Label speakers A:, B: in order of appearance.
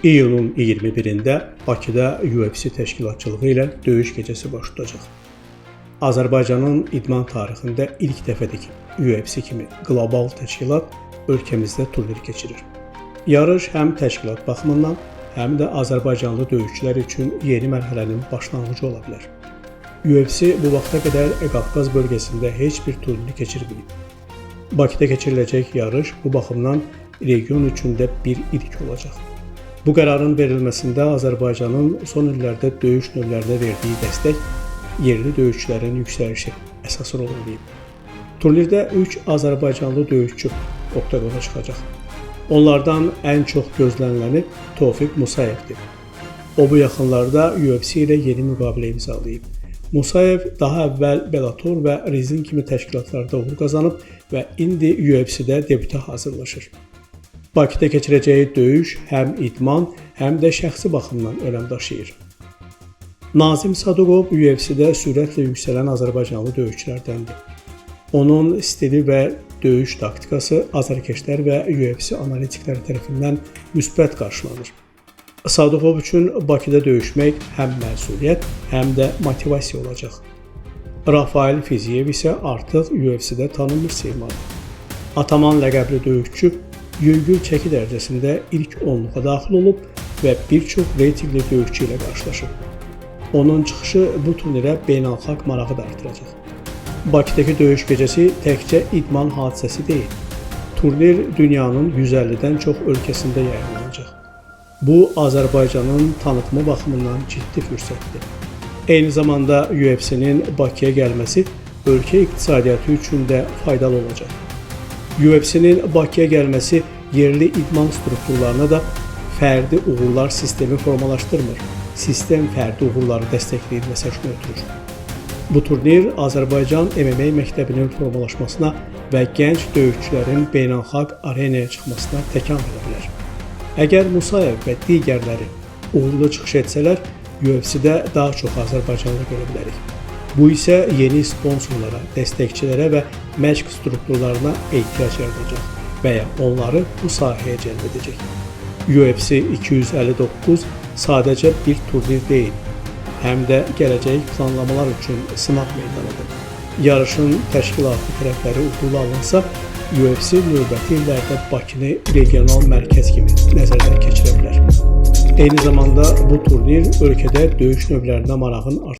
A: İyunun 21-də Bakıda UFC təşkilatçılığı ilə döyüş gecəsi baş tutacaq. Azərbaycanın idman tarixində ilk dəfədir ki, UFC kimi qlobal təşkilat ölkəmizdə turnir keçirir. Yarış həm təşkilat baxımından, həm də Azərbaycanlı döyüşçülər üçün yeni mərhələnin başlanğıcı ola bilər. UFC bu vaxta qədər Qafqaz bölgəsində heç bir turnir keçirməyib. Bakıda keçiriləcək yarış bu baxımdan region üçün də bir ilk olacaq. Bu qərarın verilməsində Azərbaycanın son illərdə döyüş növlərinə verdiyi dəstək yerli döyüşçülərin yüksəlişi əsas rol oynayıb. Turnirdə 3 Azərbaycanlı döyüşçü oktagona çıxacaq. Onlardan ən çox gözləniləni Tofiq Musayevdir. O bu yaxınlarda UFC ilə yeni müqavilə imzalayıb. Musayev daha əvvəl Bellator və Rizin kimi təşkilatlarda uğur qazanıb və indi UFC-də debuta hazırlaşır. Bakıda keçirəcəyi döyüş həm idman, həm də şəxsi baxımdan önəm daşıyır. Nazim Sadıqov UFC-də sürətlə yüksələn Azərbaycanlı döyüşçülərdəndir. Onun stili və döyüş taktikası azarkeşlər və UFC analitikləri tərəfindən müsbət qarşılanır. Sadıqov üçün Bakıda döyüşmək həm məsuliyyət, həm də motivasiya olacaq. Rafael Fiziyev isə artıq UFC-də tanınmış sayılmalı. Ataman ləqəbli döyüşçü yüngül çəki dərəcəsində ilk 10-luğa daxil olub və bir çox reytinqli döyüşçü ilə qarşılaşıb. Onun çıxışı bu turnirə beynəlxalq marağı da artıracaq. Bakıdakı döyüş gecəsi təkcə idman hadisəsi deyil. Turnir dünyanın 150-dən çox ölkəsində yayımlanacaq. Bu, Azərbaycanın tanıtımı baxımından ciddi fürsətdir. Eyni zamanda UFC-nin Bakıya gəlməsi ölkə iqtisadiyyatı üçün də faydalı olacaq. UFC-nin Bakıya gəlməsi yerli idman strukturlarına da fərdi uğurlar sistemi formalaşdırmır. Sistem fərdi uğurları dəstəkləyir məsajını ötürür. Bu turnir Azərbaycan MMA məktəbinin formalaşmasına və gənc döyüşçülərin beynəlxalq arenaya çıxmasına təkan verə bilər. Əgər Musayev və digərləri uğurlu çıxış etsələr, UFC-də daha çox Azərbaycanlı görə bilərik. Bu isə yeni sponsorlara, dəstəkçilərə və məşq strukturlarına ehtiyac yaradacaq və ya onları bu sahəyə cəlb edəcək. UFC 259 sadəcə bir turnir deyil, həm də gələcək planlamalar üçün sınaq meydanıdır. Yarışın təşkilatı tərəfləri uğurlu alınsa, UFC növbəti illərdə Bakını regional mərkəz kimi nəzərdən keçirə bilər. Eyni zamanda bu turnir ölkədə döyüş növlərinə marağın